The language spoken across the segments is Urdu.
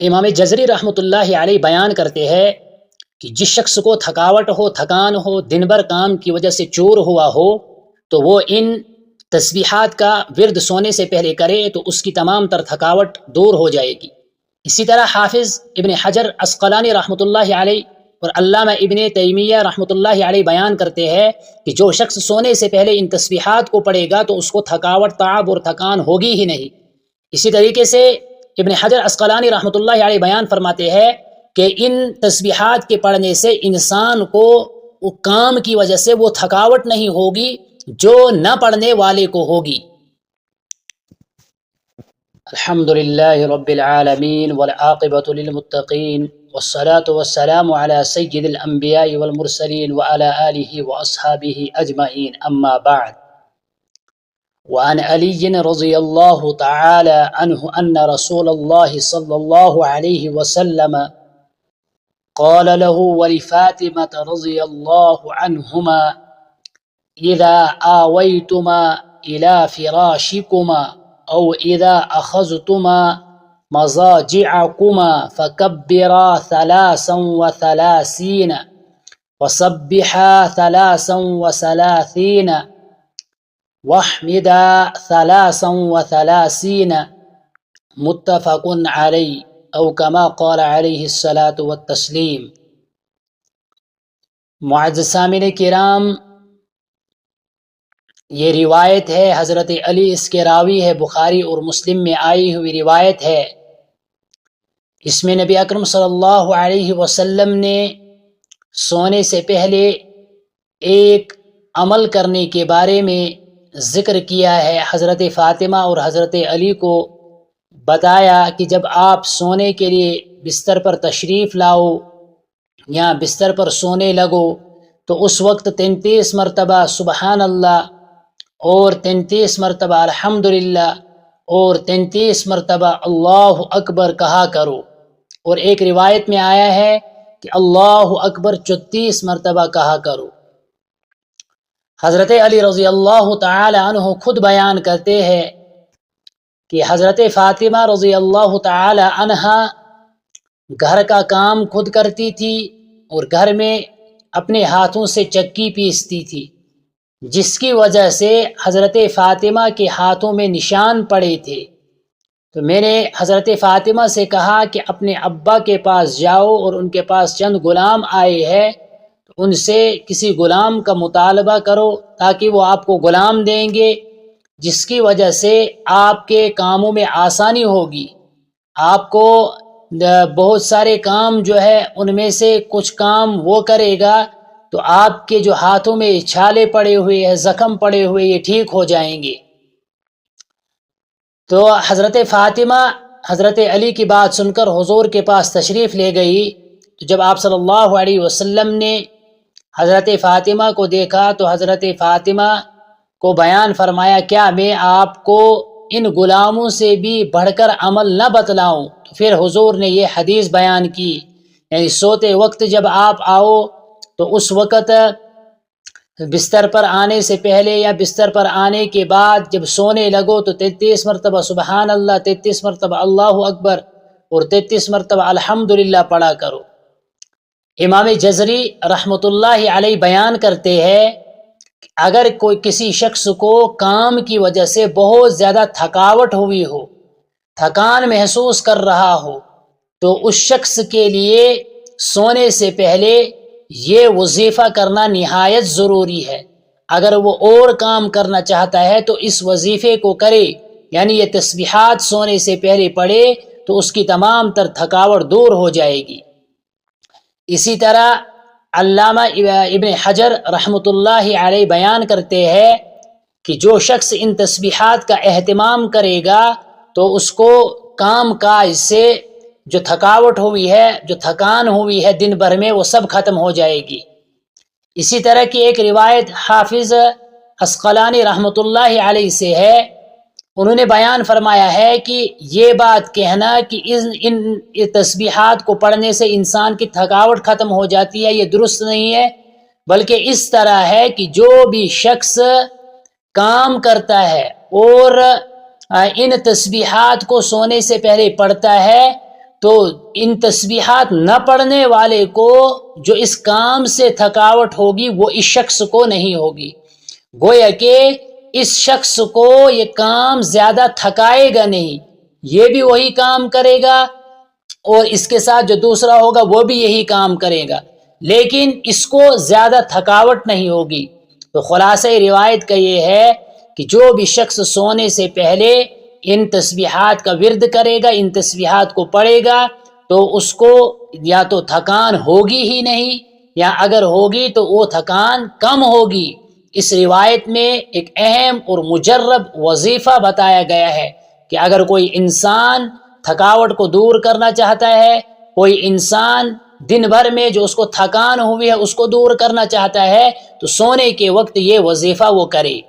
امام جزری رحمۃ اللہ علیہ بیان کرتے ہیں کہ جس شخص کو تھکاوٹ ہو، تھکان ہو، دن بھر کام کی وجہ سے چور ہوا ہو، تو وہ ان تسبیحات کا ورد سونے سے پہلے کرے تو اس کی تمام تر تھکاوٹ دور ہو جائے گی۔ اسی طرح حافظ ابن حجر عسقلانی رحمۃ اللہ علیہ اور علامہ ابن تیمیہ رحمۃ اللہ علیہ بیان کرتے ہیں کہ جو شخص سونے سے پہلے ان تسبیحات کو پڑھے گا تو اس کو تھکاوٹ، تعب اور تھکان ہوگی ہی نہیں۔ اسی طریقے سے ابن حجر عسقلانی رحمۃ اللہ علیہ بیان فرماتے ہیں کہ ان تسبیحات کے پڑھنے سے انسان کو وہ کام کی وجہ سے وہ تھکاوٹ نہیں ہوگی جو نہ پڑھنے والے کو ہوگی۔ الحمد للہ رب العالمین والعاقبۃ للمتقین والصلاة والسلام على سید الانبیاء والمرسلین وعلى آلہ واصحابہ اجمعین، اما بعد۔ وعن علی رضی اللہ تعالی عنہ ان رسول اللہ صلی اللہ علیہ وسلم قال له ولفاطمة رضی اللہ عنہما اذا آویتما الى فراشکما او اذا اخذتما مضاجعكما فكبرا 33 وسبحا 33 واحمدا 33 متفق علیہ او کما قال علیہ الصلاۃ والتسلیم۔ معزز سامعین کرام، یہ روایت ہے حضرت علی، اس کے راوی ہے بخاری اور مسلم میں آئی ہوئی روایت ہے۔ اس میں نبی اکرم صلی اللہ علیہ وسلم نے سونے سے پہلے ایک عمل کرنے کے بارے میں ذکر کیا ہے۔ حضرت فاطمہ اور حضرت علی کو بتایا کہ جب آپ سونے کے لیے بستر پر تشریف لاؤ یا بستر پر سونے لگو تو اس وقت 33 مرتبہ سبحان اللہ اور 33 مرتبہ الحمدللہ اور 33 مرتبہ اللہ اکبر کہا کرو، اور ایک روایت میں آیا ہے کہ اللہ اکبر 34 مرتبہ کہا کرو۔ حضرت علی رضی اللہ تعالی عنہ خود بیان کرتے ہیں کہ حضرت فاطمہ رضی اللہ تعالی عنہا گھر کا کام خود کرتی تھی اور گھر میں اپنے ہاتھوں سے چکی پیستی تھی، جس کی وجہ سے حضرت فاطمہ کے ہاتھوں میں نشان پڑے تھے۔ تو میں نے حضرت فاطمہ سے کہا کہ اپنے ابا کے پاس جاؤ اور ان کے پاس چند غلام آئے ہیں، ان سے کسی غلام کا مطالبہ کرو تاکہ وہ آپ کو غلام دیں گے، جس کی وجہ سے آپ کے کاموں میں آسانی ہوگی۔ آپ کو بہت سارے کام جو ہے ان میں سے کچھ کام وہ کرے گا تو آپ کے جو ہاتھوں میں چھالے پڑے ہوئے ہیں، زخم پڑے ہوئے، یہ ٹھیک ہو جائیں گے۔ تو حضرت فاطمہ حضرت علی کی بات سن کر حضور کے پاس تشریف لے گئی۔ تو جب آپ صلی اللہ علیہ وسلم نے حضرت فاطمہ کو دیکھا تو حضرت فاطمہ کو بیان فرمایا، کیا میں آپ کو ان غلاموں سے بھی بڑھ کر عمل نہ بتلاؤں؟ تو پھر حضور نے یہ حدیث بیان کی، یعنی سوتے وقت جب آپ آؤ تو اس وقت بستر پر آنے سے پہلے یا بستر پر آنے کے بعد جب سونے لگو تو 33 مرتبہ سبحان اللہ، 33 مرتبہ اللہ اکبر اور 33 مرتبہ الحمدللہ پڑھا کرو۔ امام جزری رحمۃ اللہ علیہ بیان کرتے ہیں کہ اگر کوئی کسی شخص کو کام کی وجہ سے بہت زیادہ تھکاوٹ ہوئی ہو، تھکان محسوس کر رہا ہو، تو اس شخص کے لیے سونے سے پہلے یہ وظیفہ کرنا نہایت ضروری ہے۔ اگر وہ اور کام کرنا چاہتا ہے تو اس وظیفے کو کرے، یعنی یہ تسبیحات سونے سے پہلے پڑھے تو اس کی تمام تر تھکاوٹ دور ہو جائے گی۔ اسی طرح علامہ ابن حجر رحمۃ اللہ علیہ بیان کرتے ہیں کہ جو شخص ان تسبیحات کا اہتمام کرے گا تو اس کو کام کاج سے جو تھکاوٹ ہوئی ہے، جو تھکان ہوئی ہے دن بھر میں، وہ سب ختم ہو جائے گی۔ اسی طرح کی ایک روایت حافظ عسقلانی رحمۃ اللہ علیہ سے ہے، انہوں نے بیان فرمایا ہے کہ یہ بات کہنا کہ ان تسبیحات کو پڑھنے سے انسان کی تھکاوٹ ختم ہو جاتی ہے، یہ درست نہیں ہے، بلکہ اس طرح ہے کہ جو بھی شخص کام کرتا ہے اور ان تسبیحات کو سونے سے پہلے پڑھتا ہے تو ان تسبیحات نہ پڑھنے والے کو جو اس کام سے تھکاوٹ ہوگی وہ اس شخص کو نہیں ہوگی، گویا کہ اس شخص کو یہ کام زیادہ تھکائے گا نہیں، یہ بھی وہی کام کرے گا اور اس کے ساتھ جو دوسرا ہوگا وہ بھی یہی کام کرے گا، لیکن اس کو زیادہ تھکاوٹ نہیں ہوگی۔ تو خلاصہ روایت کا یہ ہے کہ جو بھی شخص سونے سے پہلے ان تسبیحات کا ورد کرے گا، ان تسبیحات کو پڑھے گا، تو اس کو یا تو تھکان ہوگی ہی نہیں، یا اگر ہوگی تو وہ تھکان کم ہوگی۔ اس روایت میں ایک اہم اور مجرب وظیفہ بتایا گیا ہے کہ اگر کوئی انسان تھکاوٹ کو دور کرنا چاہتا ہے، کوئی انسان دن بھر میں جو اس کو تھکان ہوئی ہے اس کو دور کرنا چاہتا ہے، تو سونے کے وقت یہ وظیفہ وہ کرے۔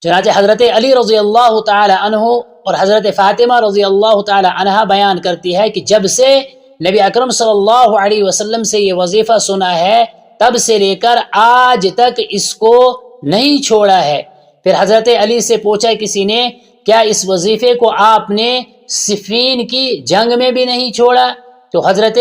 چنانچہ حضرت علی رضی اللہ تعالی عنہ اور حضرت فاطمہ رضی اللہ تعالی عنہ بیان کرتی ہے کہ جب سے نبی اکرم صلی اللہ علیہ وسلم سے یہ وظیفہ سنا ہے، تب سے لے کر آج تک اس کو نہیں چھوڑا ہے۔ پھر حضرت علی سے پوچھا کسی نے، کیا اس وظیفے کو آپ نے صفین کی جنگ میں بھی نہیں چھوڑا؟ تو حضرت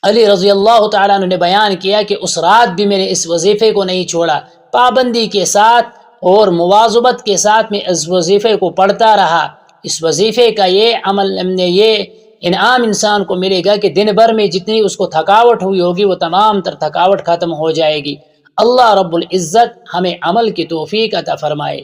علی رضی اللہ تعالیٰ عنہ نے بیان کیا کہ اس رات بھی میں نے اس وظیفے کو نہیں چھوڑا، پابندی کے ساتھ اور مواظبت کے ساتھ میں اس وظیفے کو پڑھتا رہا۔ اس وظیفے کا یہ عمل یہ انعام انسان کو ملے گا کہ دن بھر میں جتنی اس کو تھکاوٹ ہوئی ہوگی وہ تمام تر تھکاوٹ ختم ہو جائے گی۔ اللہ رب العزت ہمیں عمل کی توفیق عطا فرمائے۔